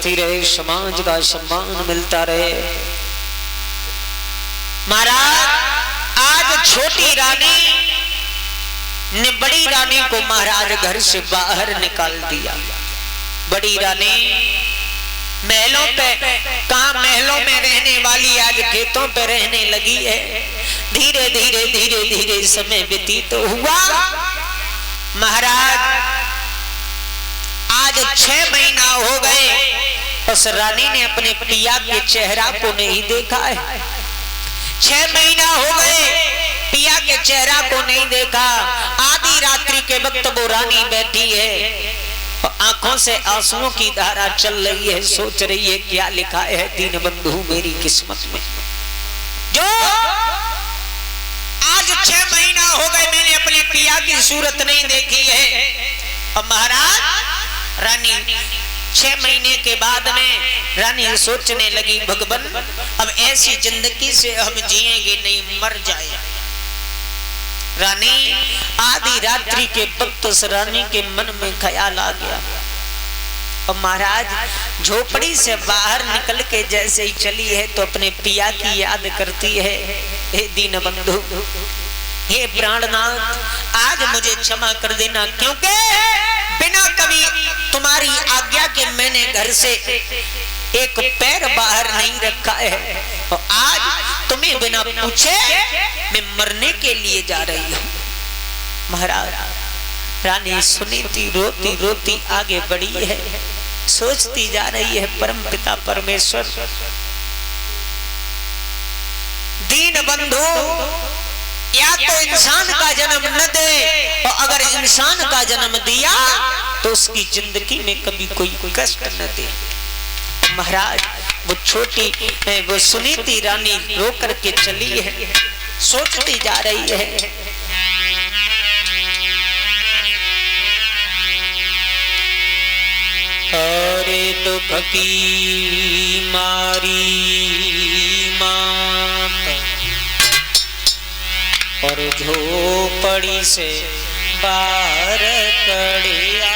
बसती रहे, समाज का सम्मान मिलता रहे। महाराज आज छोटी रानी ने बड़ी रानी को महाराज घर से बाहर निकाल दिया। बड़ी रानी महलों पे, कहां महलों में रहने वाली आज खेतों पे रहने लगी है। धीरे धीरे धीरे धीरे समय व्यतीत हुआ। महाराज आज 6 महीना हो गए, उस रानी ने अपने पिया के चेहरा को नहीं देखा है। 6 महीना हो गए, पिया के चेहरा को नहीं देखा। आधी रात्रि के वक्त वो रानी बैठी है, आंखों से आंसुओं की धारा चल रही है। सोच रही है क्या लिखा है दीन बंधु मेरी किस्मत में, जो आज 6 महीना हो गए मैंने अपने पिया की सूरत नहीं देखी है। और महाराज रानी 6 महीने के बाद में रानी सोचने लगी, भगवान अब ऐसी जिंदगी से हम जिएंगे नहीं, मर जाए। रानी आधी रात्रि के वक्त उस रानी के मन में ख्याल आ गया। और महाराज झोपड़ी से बाहर निकल के जैसे ही चली है तो अपने पिया की याद करती है। हे दीन बंधु, हे प्राणनाथ, आज मुझे क्षमा कर देना, क्योंकि बिना कभी तुम्हारी आज्ञा के मैंने घर से एक पैर बाहर नहीं रखा है। और आज तुम्हें बिना पूछे मैं मरने के लिए जा रही हूँ। महाराज रानी सुनीति रोती रोती आगे बढ़ी है, सोचती जा रही है परम पिता परमेश्वर, दीन बंधु या तो इंसान का जन्म न दे, और अगर इंसान का जन्म दिया तो उसकी जिंदगी में कभी कोई कष्ट न दे। महाराज वो छोटी वो सुनीति रानी रो करके चली है, सोचती जा रही है। अरे दुख की मारी मात और झोपड़ी से बाहर खड़ी आई।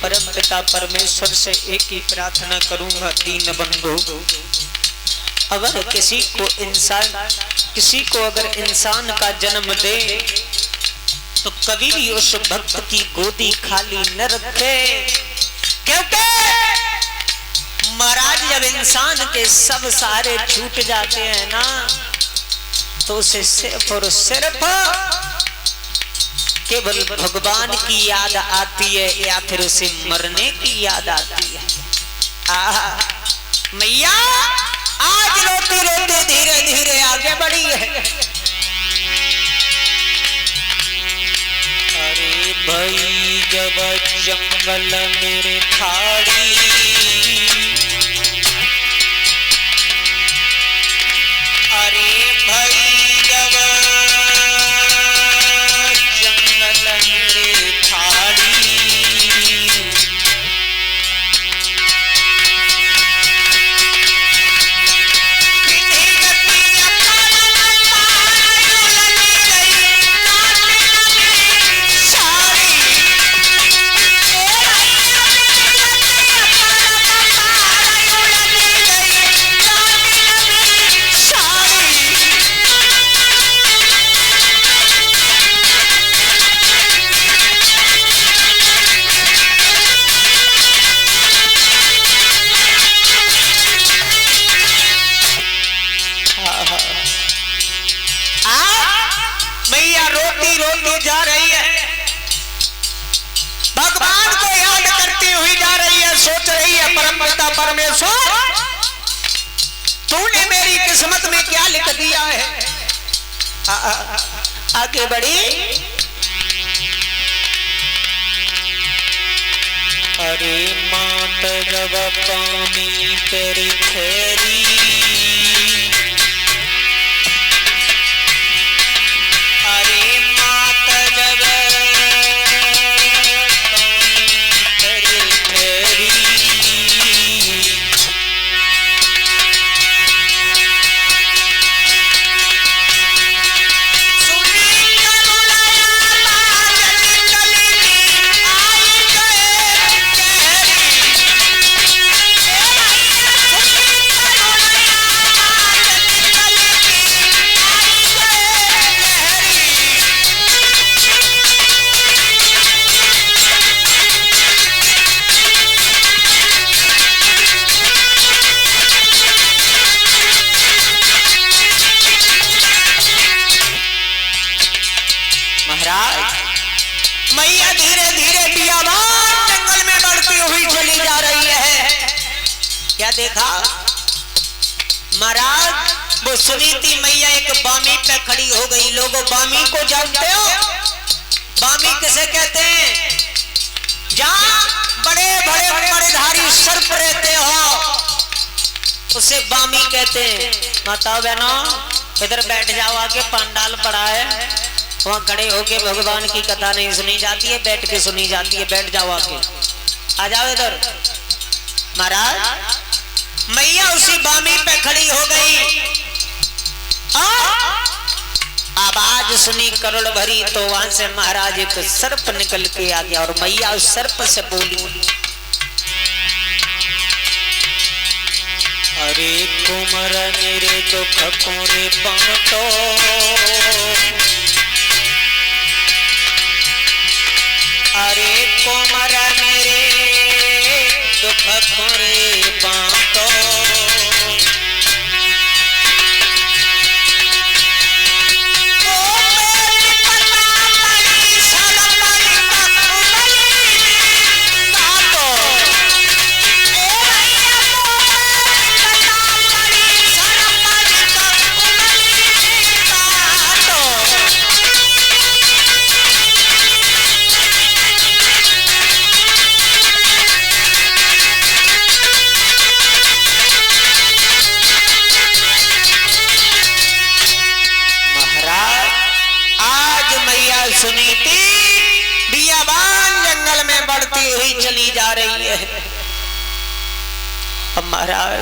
परम पिता परमेश्वर से एक ही प्रार्थना करूंगा, दीन बंधु अगर किसी को अगर इंसान का जन्म दे तो कभी भी उस भक्त की गोदी खाली न रखे, क्योंकि महाराज जब इंसान के सब सारे छूट जाते हैं ना तो उसे सिर्फ और सिर्फ केवल भगवान की याद आती है या फिर उसे मरने की याद आती है। मैया आज रोते रोते धीरे धीरे आगे बढ़ी है। अरे भाई जब जंगल में ठाड़ी, अरे भाई जब पिता परमेश्वर, तूने मेरी किस्मत में क्या लिख दिया है? आगे बढ़ी। अरे मात जब पानी तेरी फेरी, अरे मात जब पानी तेरी फेरी, मैया धीरे धीरे बियाबान जंगल में बढ़ती हुई चली जा रही है। क्या देखा महाराज? वो सुनीति मैया एक बामी पे खड़ी हो गई। लोगों, बामी को जानते हो? बामी किसे कहते हैं? जहां बड़े बड़े बड़ेधारी सर्प रहते हो उसे बामी कहते हैं। माता बहनों, इधर बैठ जाओ, आगे पंडाल पड़ा है, वहां खड़े होके भगवान की कथा नहीं सुनी जाती है, बैठ के सुनी जाती है। बैठ जाओ, आके आ जाओ इधर। महाराज, मैया उसी बामी पे खड़ी हो गई। आवाज सुनी करोड़ भरी, तो वहां से महाराज एक सर्प निकल के आ गया और मैया उस सर्प से बोली, अरे कुमर मेरे दुख को रे बांटो, अरे कुमर मेरे दुख को रे बांटो, सुनीति बियाबान जंगल में बढ़ती हुई चली जा रही है। अब महाराज,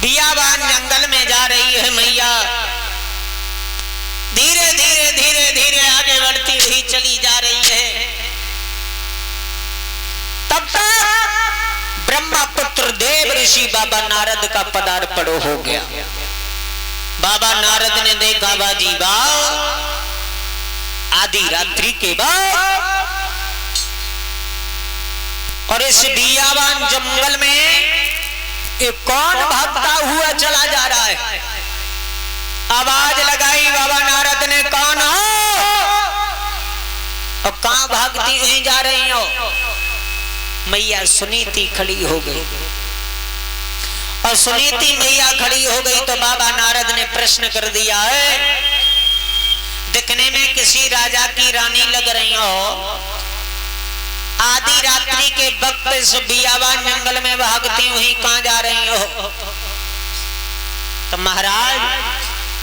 बियाबान जंगल में जा रही है मैया, धीरे धीरे धीरे धीरे आगे बढ़ती हुई चली जा रही है। तब तक ब्रह्मपुत्र देव ऋषि बाबा नारद का पदार्पण हो गया। बाबा नारद ने देखा, बाजी बाव, आधी रात्रि के बाद और इस बियाबान जंगल में एक कौन भागता हुआ चला जा रहा है? आवाज लगाई बाबा नारद ने, कौन हो और कहां भागती हुई जा रही हो? मैया सुनीति खड़ी हो गई और सुनीति मैया खड़ी हो गई तो बाबा नारद ने प्रश्न कर दिया है, दिखने में किसी राजा की रानी लग रही हो, आधी रात्रि के वक्त इस बियाबान जंगल में भागती हुई कहां जा रही हो? तो महाराज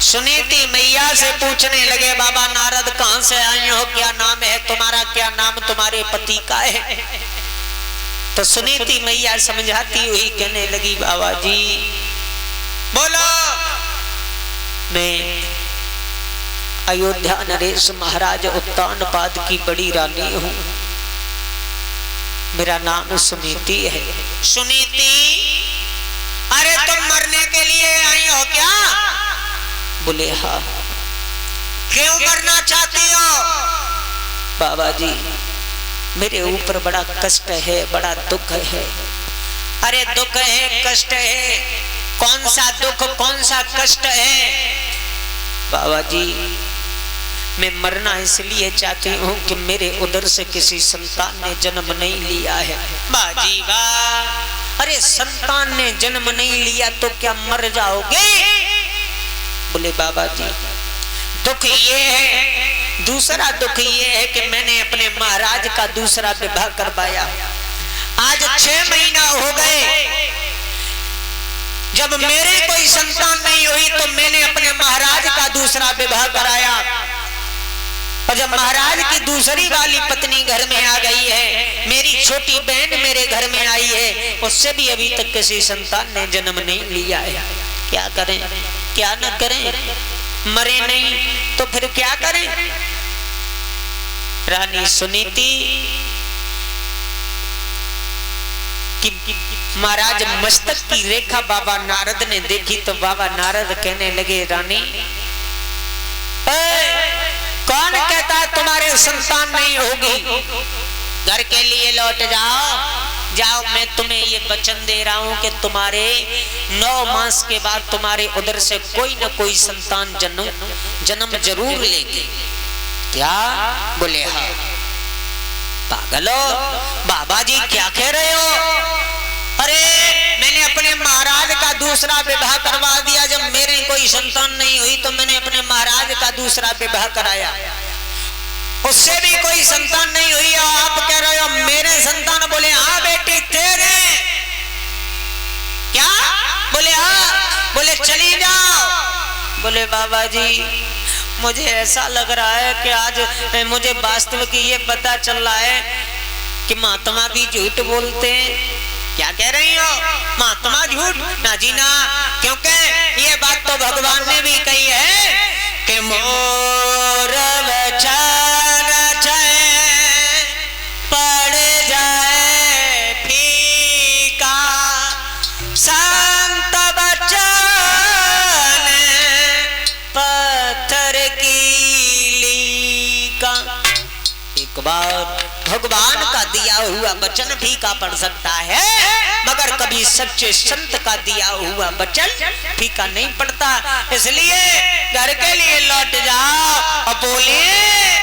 सुनीति मैया से पूछने लगे, बाबा नारद कहां से आई हो, क्या नाम है तुम्हारा, क्या नाम तुम्हारे पति का है? तो सुनीति मैया समझाती हुई कहने लगी, बाबा जी बोलो, मैं अयोध्या नरेश महाराज उत्तानपाद की बड़ी रानी हूँ, मेरा नाम सुनीति है। सुनीति, अरे तुम मरने के लिए आई हो क्या? बोले हाँ। क्यों मरना चाहती हो? बाबा जी मेरे ऊपर बड़ा कष्ट है, बड़ा दुख है। अरे दुख है, कष्ट है, कौन सा दुख, कौन सा कष्ट है? बाबा जी मैं मरना इसलिए चाहती हूँ कि मेरे उदर से किसी संतान ने जन्म नहीं लिया है। बाजी वाह, अरे संतान ने जन्म नहीं लिया तो क्या मर जाओगे? बोले बाबा जी दुख ये है, दूसरा दुख ये है कि मैंने अपने महाराज का दूसरा विवाह करवाया। आज 6 महीना हो गए, जब मेरे कोई संतान नहीं हुई तो मैंने अपने महाराज का दूसरा विवाह कराया, और जब महाराज की दूसरी वाली पत्नी घर में आ गई है, मेरी छोटी बहन मेरे घर में आई है, उससे भी अभी तक किसी संतान ने जन्म नहीं लिया है। क्या करें, क्या न करें? मरे नहीं तो फिर क्या करें? रानी सुनीति कि महाराज मस्तक की रेखा बाबा नारद ने देखी तो बाबा नारद कहने लगे, रानी कौन कहता है तुम्हारे संतान नहीं होगी? घर के लिए लौट जाओ, जाओ, मैं तुम्हें ये वचन दे रहा हूं कि तुम्हारे 9 मास के बाद तुम्हारे उदर से कोई न कोई संतान जन्म जरूर लेगी। क्या? बोले हाँ। पागलो, बाबा जी क्या कह रहे हो? अरे मैंने अपने महाराज का दूसरा विवाह करवा दिया, जब मेरे कोई संतान नहीं हुई तो मैंने अपने महाराज का दूसरा विवाह कराया, उससे भी कोई संतान नहीं हुई, आप कह रहे हो मेरे संतान? बोले हाँ बेटी तेरे। क्या? बोले हाँ। बोले चली जाओ। बोले बाबा जी मुझे ऐसा लग रहा है कि आज मुझे वास्तविक ये पता चल रहा है कि महात्मा भी झूठ बोलते हैं। क्या कह रही हो? महात्मा झूठ? ना जी ना, क्योंकि ये बात तो भगवान ने भी कही है कि मोर वचन पड़ जाए फीका, संत बचन पत्थर की लीका। एक बार भगवान का दिया हुआ वचन फीका पड़ सकता है, मगर कभी सच्चे संत का दिया हुआ वचन फीका नहीं पड़ता। इसलिए घर के लिए लौट जाओ और बोलिए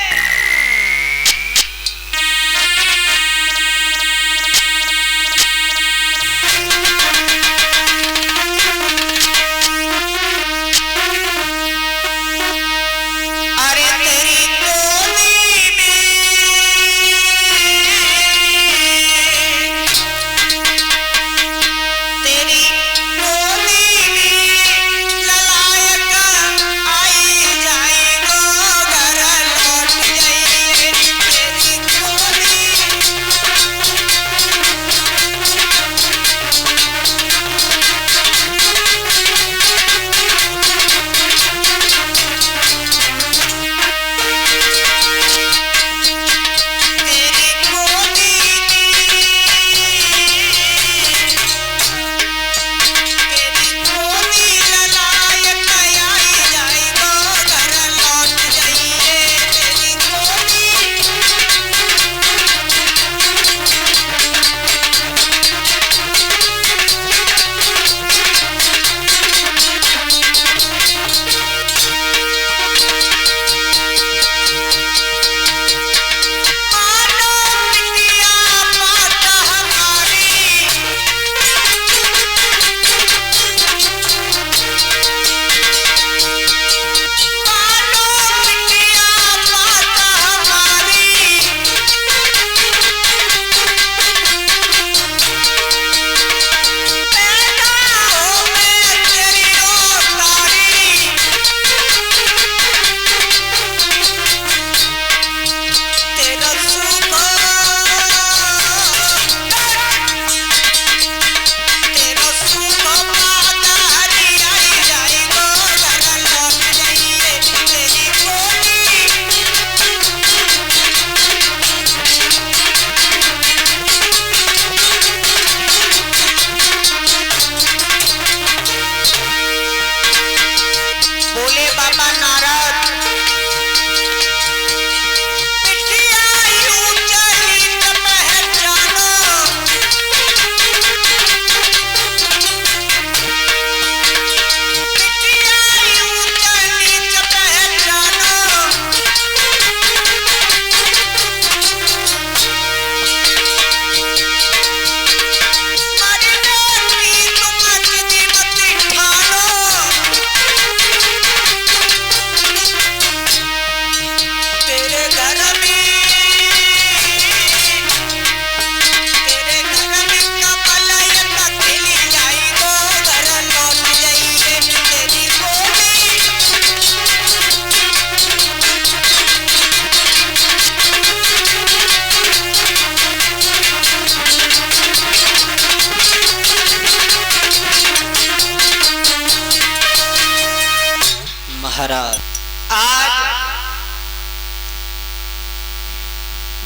आज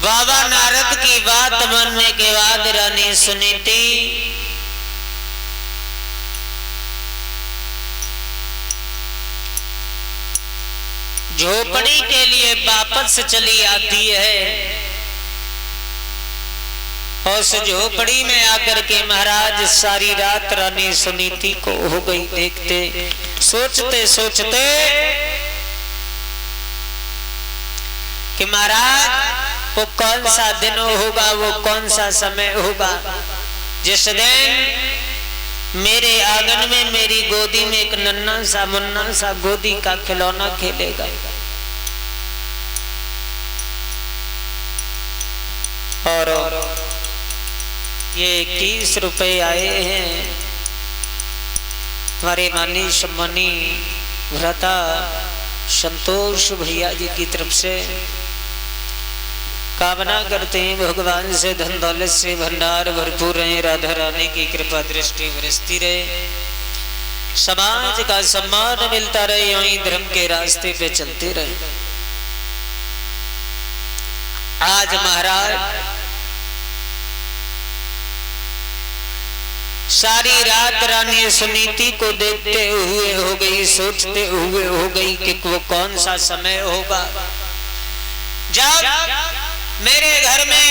बाबा नारद की बात मानने के बाद रानी सुनीति झोपड़ी के लिए वापस चली आती है। और उस झोपड़ी में आकर के महाराज सारी रात रानी सुनीति को हो गई देखते, सोचते सोचते कि महाराज वो कौन सा दिन होगा, वो कौन सा समय होगा जिस दिन मेरे आंगन में मेरी गोदी में एक नन्हा सा मुन्ना सा गोदी का खिलौना खेलेगा। और ये 21 रुपए आए हैं हमारे मानीश मनी भ्राता संतोष भैया जी की तरफ से। कामना करते हैं भगवान से धन दौलत से भंडार भरपूर रहे, राधा रानी की कृपा दृष्टि बरसती रहे, समाज का सम्मान मिलता रहे, यूं ही धर्म के रास्ते पे चलते रहे। आज महाराज सारी रात रानी सुनीति को देखते हुए हो गई, सोचते हुए हो गई कि वो कौन सा समय होगा जब मेरे घर में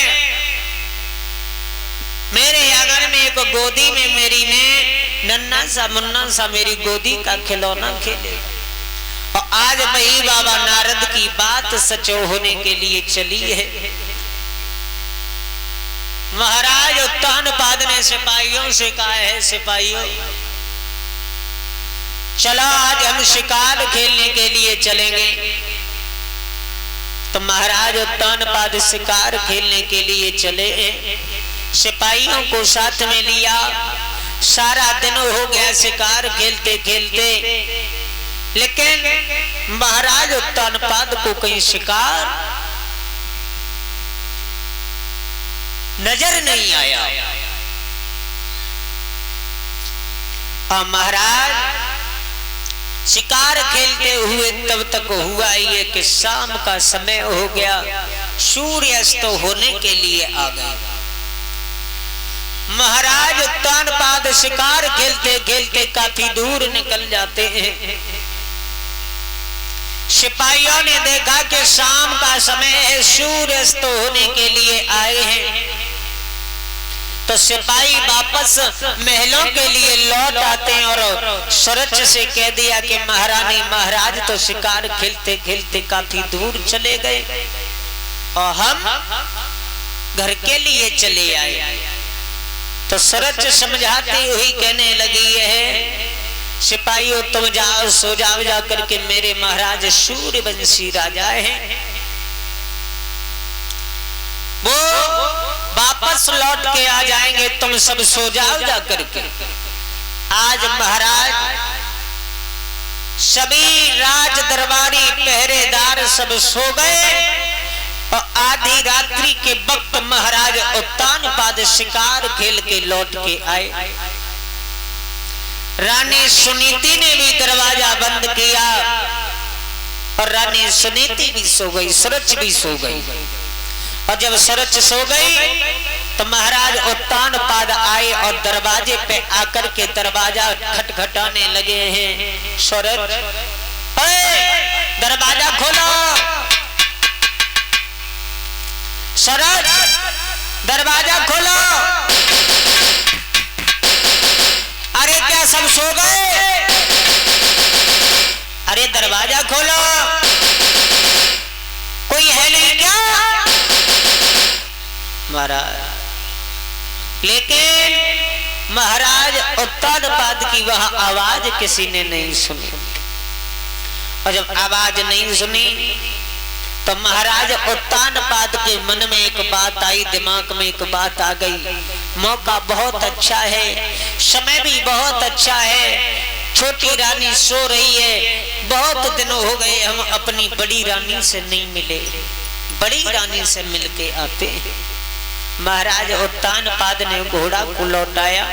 मेरे आंगन में एक गोदी में मेरी ने नन्ना सा मुन्ना सा मेरी गोदी का खिलौना खेलेगा। और आज वही बाबा नारद की बात सच होने के लिए चली है। महाराज उत्तानपाद ने सिपाहियों से कहा है, सिपाहियों चलो आज हम शिकार खेलने के लिए चलेंगे। तो महाराज उत्तानपाद शिकार खेलने के लिए चले, सिपाहियों को साथ में लिया। सारा दिन हो गया शिकार खेलते खेलते, लेकिन महाराज उत्तानपाद को कहीं शिकार नजर नहीं आया। और महाराज शिकार खेलते हुए तब तक हुआ ये कि शाम का समय हो गया, सूर्यास्त होने के लिए आ गए। महाराज उत्तानपाद शिकार खेलते खेलते काफी दूर निकल जाते हैं। सिपाहियों ने देखा कि शाम का समय है, सूर्यास्त होने के लिए आए हैं। तो सिपाही वापस महलों के लिए लौट आते हैं और सरच से कह दिया कि महारानी महाराज तो शिकार खेलते खेलते काफी दूर चले गए और हम घर के लिए चले आए। तो सरच समझाती हुई कहने लगी है, सिपाहियों तुम जाओ, सो जाओ, जा करके मेरे महाराज सूर्यवंशी राजा हैं, वो वापस लौट के आ जाएंगे, तुम सब सो जाओ जा करके। आज महाराज सभी राज दरबारी पहरेदार सब सो गए और आधी रात्रि के वक्त महाराज उत्तानपाद शिकार खेल के लौट के आए। रानी सुनीति ने भी दरवाजा बंद किया और रानी सुनीति भी सो गई, सरच भी सो गई। और जब सरच सो गई तो महाराज उत्तानपाद आए और दरवाजे पे आकर के दरवाजा खटखटाने लगे हैं। सरच, दरवाजा खोलो, सरच दरवाजा खोलो। अरे क्या सब सो गए? अरे दरवाजा खोलो, कोई है नहीं क्या? महाराज, लेकिन महाराज उत्तानपाद की वह आवाज किसी ने नहीं सुनी। और जब आवाज नहीं सुनी तो महाराज उत्तानपाद के मन में एक बात आई, दिमाग में एक बात आ गई, मौका बहुत अच्छा है, समय भी बहुत अच्छा है, छोटी रानी सो रही है, बहुत दिन हो गए हम अपनी बड़ी रानी से नहीं मिले, बड़ी रानी से मिलके आते हैं। महाराज उत्तानपाद ने घोड़ा को लौटाया,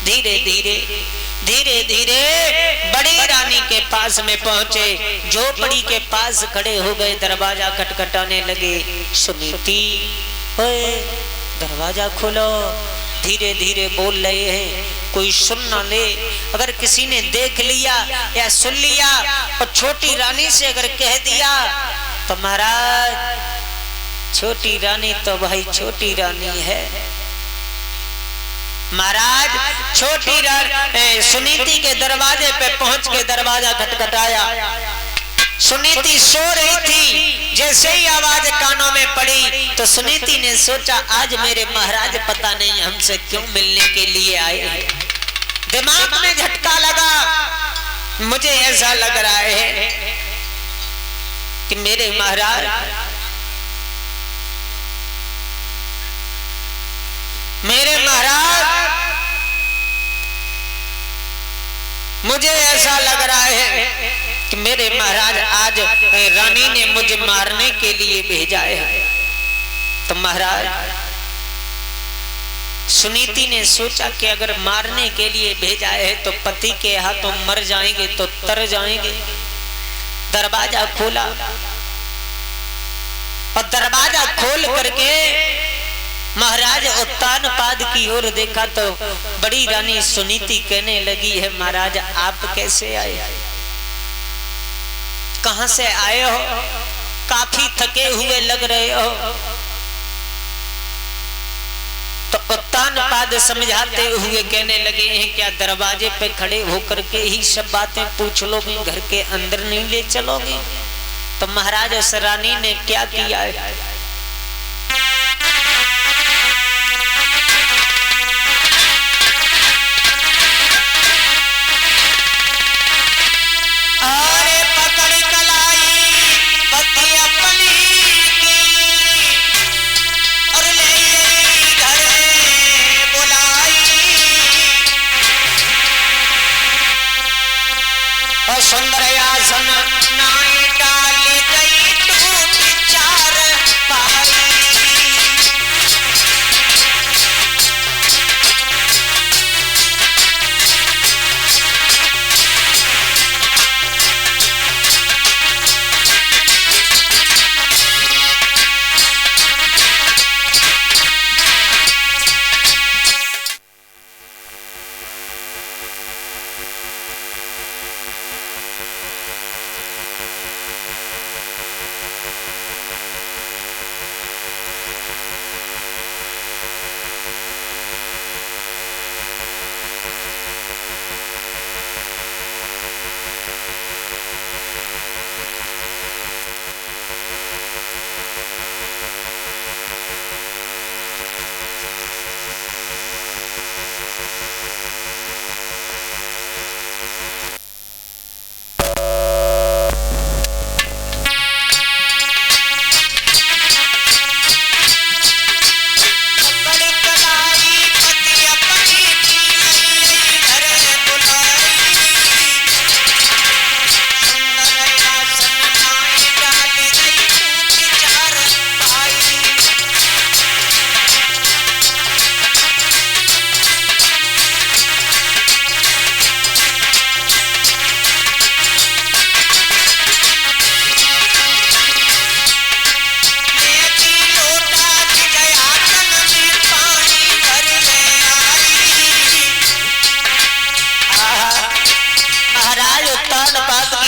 धीरे धीरे धीरे धीरे बड़ी रानी के पास में पहुंचे, झोपड़ी के पास खड़े हो गए, दरवाजा खटखटाने लगे। सुनीति, ओए दरवाजा खोलो। धीरे धीरे बोल रहे हैं, कोई सुन ना ले। अगर किसी ने देख लिया या सुन लिया और छोटी रानी से अगर कह दिया तो महाराज छोटी रानी तो भाई छोटी रानी है। महाराज छोटी रानी सुनीति के दरवाजे पे पहुंच के दरवाजा खटखटाया। सुनीति सो रही थी, जैसे ही आवाज कानों में पड़ी तो सुनीति ने सोचा आज मेरे महाराज पता नहीं हमसे क्यों मिलने के लिए आए। दिमाग में झटका लगा, मुझे ऐसा लग रहा है कि मेरे महाराज मुझे ऐसा लग रहा है कि मेरे महाराज आज रानी ने मुझे मारने के लिए भेजा है। तो महाराज सुनीति ने सोचा कि अगर मारने के लिए भेजा है तो पति के हाथों मर जाएंगे तो तर जाएंगे। दरवाजा खोला और दरवाजा खोल करके महाराज उत्तानपाद की ओर देखा तो बड़ी रानी सुनीति कहने लगी है, महाराज आप कैसे आए, कहां से आए हो, काफी थके हुए लग रहे हो। तो उत्तानपाद समझाते हुए कहने लगे हैं, क्या दरवाजे पे खड़े होकर के ही सब बातें पूछ लोगे, घर के अंदर नहीं ले चलोगे। तो महाराज उस रानी ने क्या किया है, सुंदर आसन नाई डाली गई टूट चार पाई।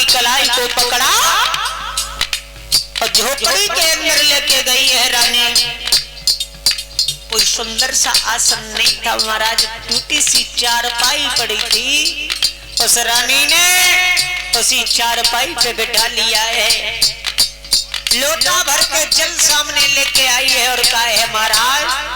कलाई को पकड़ा और झोपड़ी के अंदर लेके गई है रानी। कोई सुंदर सा आसन नहीं था महाराज, टूटी सी चारपाई पड़ी थी। उस रानी ने उसी चारपाई पे बैठा लिया है, लोटा भर के जल सामने लेके आई है और कहा है, महाराज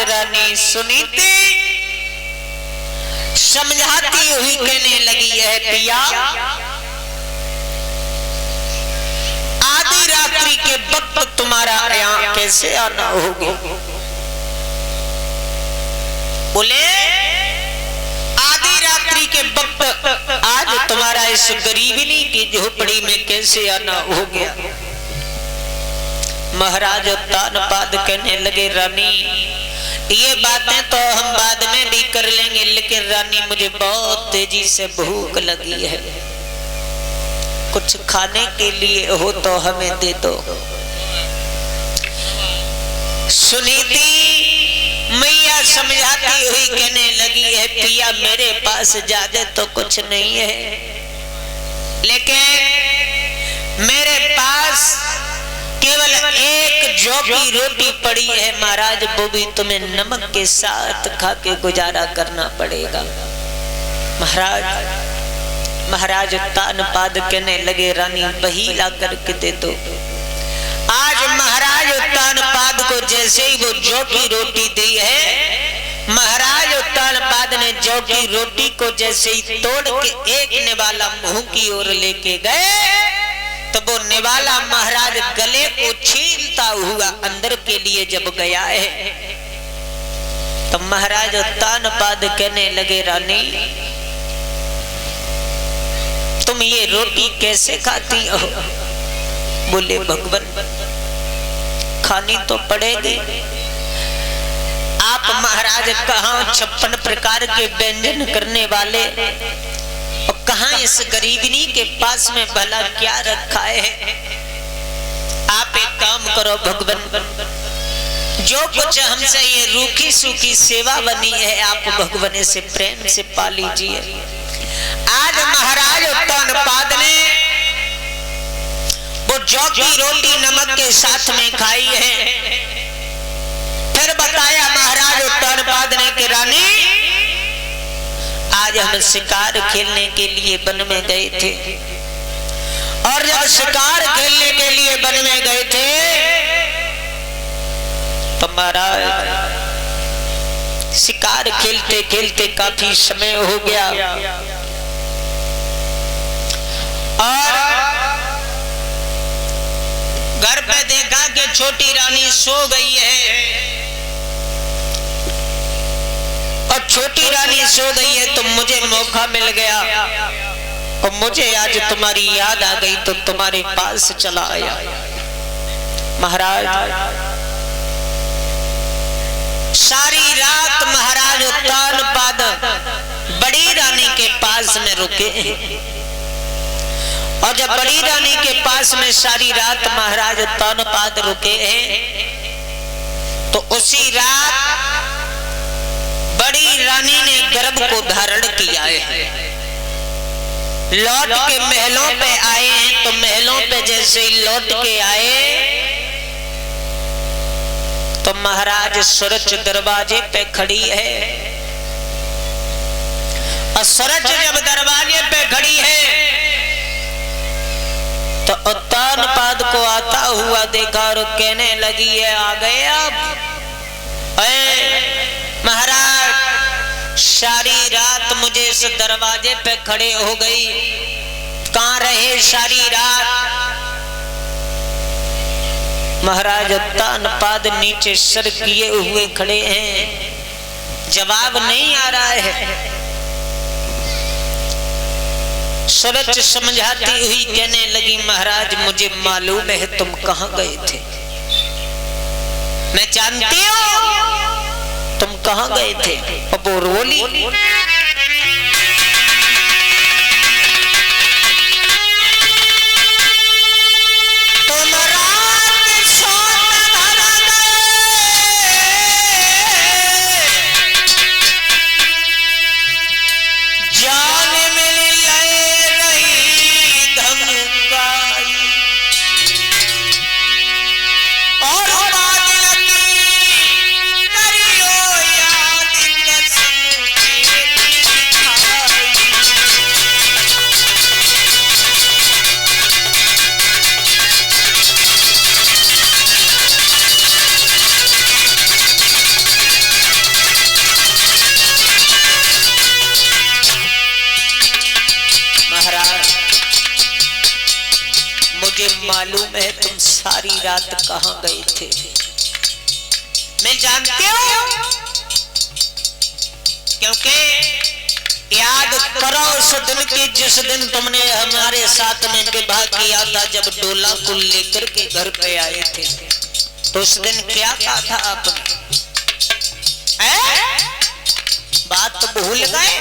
रानी सुनीति समझाती हुई कहने लगी है, पिया आधी रात्रि के वक्त तुम्हारा यहाँ कैसे आना होगा? बोले आधी रात्रि के वक्त आज तुम्हारा इस गरीबनी की झोपड़ी में कैसे आना हो गया? महाराज तानपाद कहने लगे, रानी ये बातें तो हम बाद में भी कर लेंगे, लेकिन रानी मुझे बहुत तेजी से भूख लगी है, कुछ खाने के लिए हो तो हमें दे दो। सुनीति मैया समझाती हुई कहने लगी है, पिया मेरे पास ज्यादा तो कुछ नहीं है, लेकिन मेरे पास केवल एक जौ की रोटी पड़ी है महाराज, वो भी तुम्हें नमक के साथ खा के गुजारा करना पड़ेगा। महाराज तानपाद कहने लगे, रानी वही ला करके दे दो। आज महाराज तानपाद को जैसे ही वो जौ की रोटी दी है, महाराज तानपाद ने जौ की रोटी को जैसे ही तोड़ के एक निवाला मुंह की ओर लेके गए, तो वो निवाला महाराज गले को छीलता हुआ अंदर के लिए जब गया है, तो महाराज तानपाद कहने लगे, रानी तुम ये रोटी कैसे खाती हो? बोले भगवान खानी तो पड़ेगी, आप महाराज कहाँ 56 प्रकार के व्यंजन करने वाले, और कहाँ इस गरीबनी के पास में भला क्या रखा है? आप एक काम करो भगवान, जो कुछ हमसे ये रूखी सूखी सेवा बनी है, आप भगवान से प्रेम से पा लीजिए। आज महाराज तानपाद ने वो जौ की रोटी नमक के साथ में खाई है। फिर बताया महाराज तानपाद ने कि रानी आज हम शिकार खेलने के लिए वन में गए थे, और जब शिकार खेलने के लिए वन में गए थे तो महाराज शिकार खेलते खेलते काफी समय हो गया, और घर पे देखा कि छोटी रानी सो गई है, और छोटी रानी सो गई है तो मुझे मौका मिल गया, और मुझे आज तुम्हारी याद आ गई तो तुम्हारे पास चला आया। महाराज सारी रात महाराज तानपाद बड़ी रानी के पास में रुके, और जब बड़ी रानी के पास में सारी रात महाराज तानपाद रुके हैं, तो उसी रात बड़ी रानी ने गर्भ को धारण किया है। लौट के महलों पे आए हैं, तो महलों पे जैसे ही लौट के आए तो महाराज सूरज दरवाजे पे खड़ी है, और सूरज जब दरवाजे पे खड़ी है तो तानपाद को आता हुआ देखा और कहने लगी है, आ गए आप? महाराज सारी रात मुझे इस दरवाजे पे खड़े हो गई, कहाँ रहे सारी रात? महाराज तानपाद नीचे सर किए हुए खड़े हैं, जवाब नहीं आ रहा है। सूरज समझाती हुई कहने लगी, महाराज मुझे मालूम है तुम कहाँ गए थे, मैं जानती हूँ तुम कहाँ गए थे। अब वो रोली, मालूम है तुम सारी रात कहां गए थे? मैं जानती हूं, क्योंकि याद करो उस दिन की जिस दिन तुमने हमारे साथ में विवाह किया था, जब डोला को लेकर के घर पे आए थे। तो उस दिन क्या कहा था आपने? बात तो भूल गए?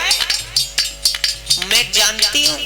मैं जानती हूं।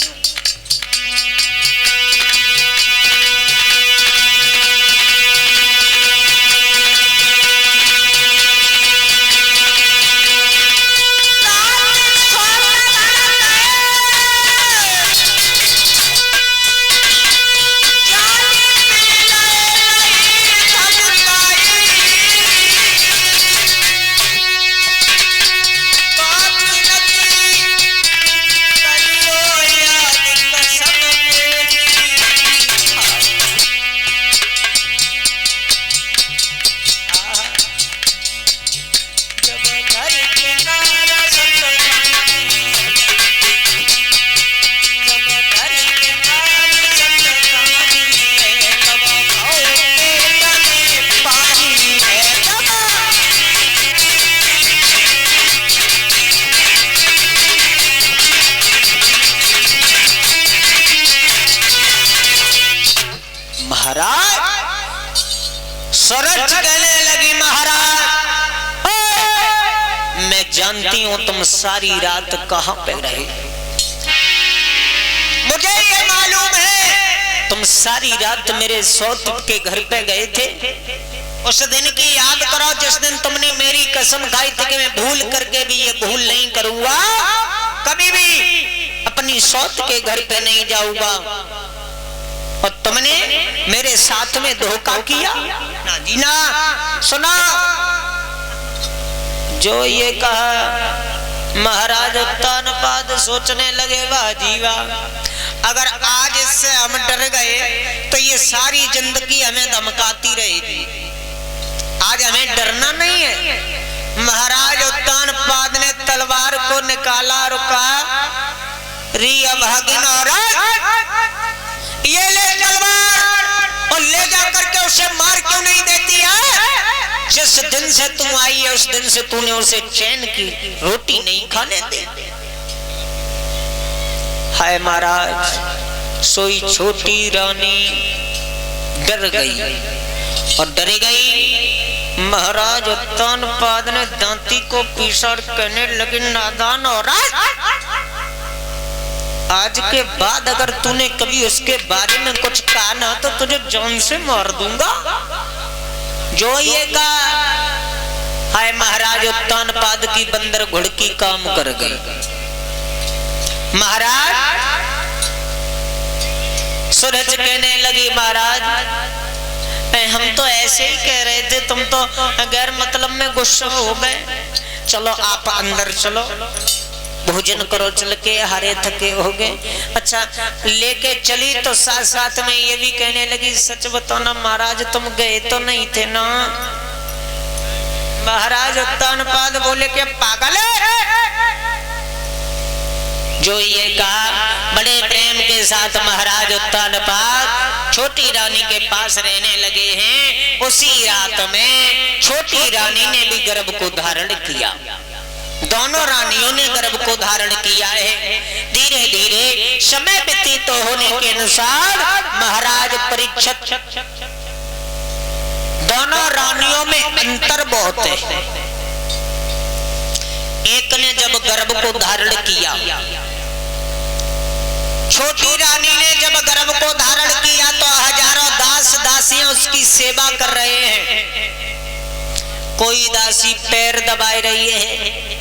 सूरज कहने लगी, महाराज मैं जानती हूं तुम सारी रात कहां पे रहे। मुझे ये मालूम है तुम सारी रात मेरे सौत के घर पे गए थे। उस दिन की याद करो जिस दिन तुमने मेरी कसम खाई थी कि मैं भूल करके भी ये भूल नहीं करूंगा, कभी भी अपनी सौत के घर पे नहीं जाऊंगा। और तुमने मेरे साथ में धोखा किया ना जी ना। सुना जो ये कहा महाराज उत्तानपाद सोचने लगे, वाह जी वाह, अगर आज इससे हम डर गए तो ये सारी जिंदगी हमें धमकाती रहेगी। आज हमें डरना नहीं है। महाराज उत्तानपाद ने तलवार को निकाला, रुका, री अभागिन औरत ये ले तलवार और ले जाकर के उसे मार क्यों नहीं देती है? जिस दिन से तुम आई है उस दिन से तूने उसे चैन की रोटी नहीं खाने दी। हाय महाराज, सोई छोटी रानी डर गई और डरी गई। महाराज उत्तानपाद ने दांती को पीसा, कहने लगे, नादान औरत, आज के बाद अगर तूने कभी उसके बारे में कुछ कहा ना तो तुझे जान से मार दूंगा। जो ये कहा, हाय महाराज उत्तानपाद की बंदर घुड़की काम कर गई। महाराज सूरज कहने लगी, महाराज हम तो ऐसे ही कह रहे थे, तुम तो गैर मतलब में गुस्सा हो गए। चलो आप अंदर चलो, भोजन करो चल के, हारे थके हो गए। अच्छा लेके चली तो साथ साथ में ये भी कहने लगी, सच बताओ ना महाराज तुम गए तो नहीं थे ना? महाराज उत्तानपाद बोले कि पागल है। जो ये कहा, बड़े प्रेम के साथ महाराज उत्तानपाद छोटी रानी के पास रहने लगे हैं। उसी रात में छोटी रानी ने भी गर्भ को धारण किया। दोनों रानियों ने गर्भ को धारण किया है। धीरे धीरे समय व्यतीत होने के अनुसार महाराज परीक्षित, दोनों रानियों में अंतर बहुत है। एक ने जब गर्भ को धारण किया, छोटी रानी ने जब गर्भ को धारण किया तो हजारों दास दासियां उसकी सेवा कर रहे हैं। कोई दासी पैर दबाए रही है,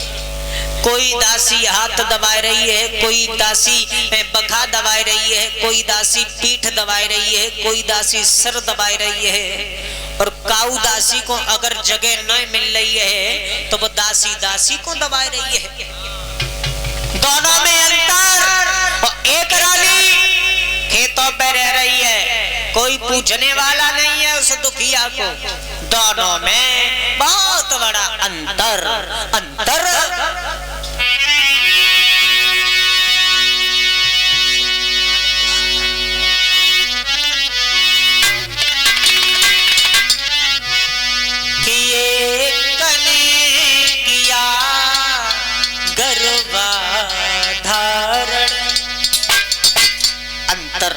कोई दासी हाथ दबाए रही है, कोई दासी बखा दबाए रही है, कोई दासी पीठ दबाए रही है, कोई दासी सर दबाए रही है। और काऊ दासी को अगर जगह न मिल रही है तो वो दासी दासी को दबाए रही है। दोनों में अंतर। और एक रानी खेतों पे रह रही है, कोई पूछने वाला नहीं है उस दुखिया को। दोनों में बहुत बड़ा अंतर।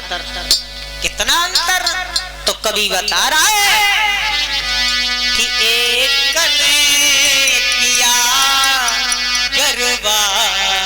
कितना अंतर? तो कवि बता रहा है कि एक ने किया गर्भाधारण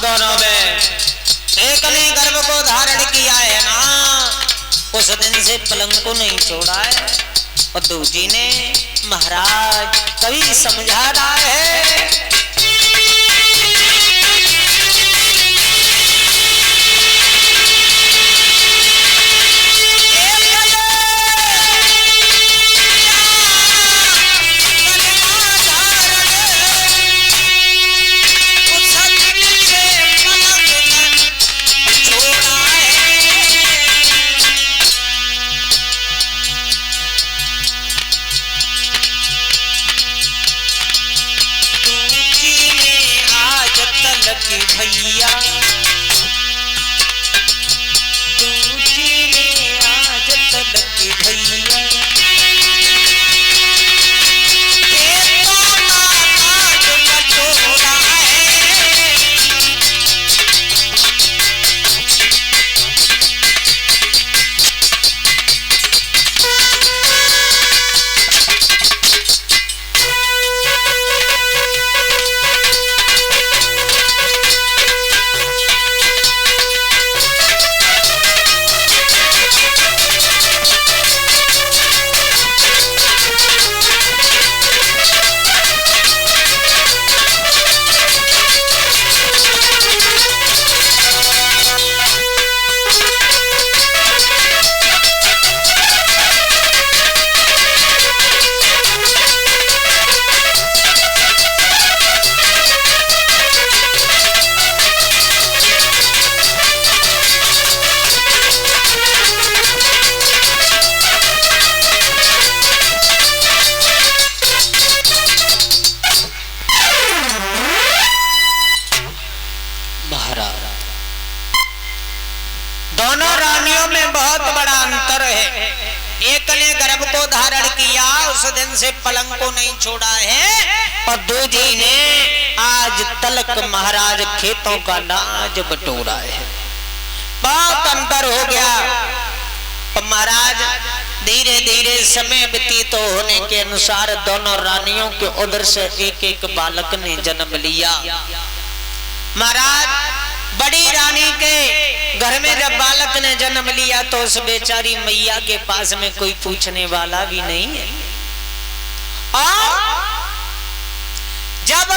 दोनों में। एक ने गर्भ को धारण किया है ना, उस दिन से पलंग को नहीं छोड़ा है। और दूजी ने महाराज कभी समझा रहा है भैया दूजी ने आज तलक भैया उस दिन से पलंग को नहीं छोड़ा है। और दूजी ने आज तलक महाराज खेतों का नाज बटोरा है। बहुत अंतर हो गया। और महाराज धीरे धीरे समय व्यतीत होने के अनुसार दोनों रानियों के उदर से एक एक बालक ने जन्म लिया। महाराज बड़ी रानी के घर में जब बालक ने जन्म लिया तो उस बेचारी मैया के पास में कोई पूछने वाला भी नहीं है। और जब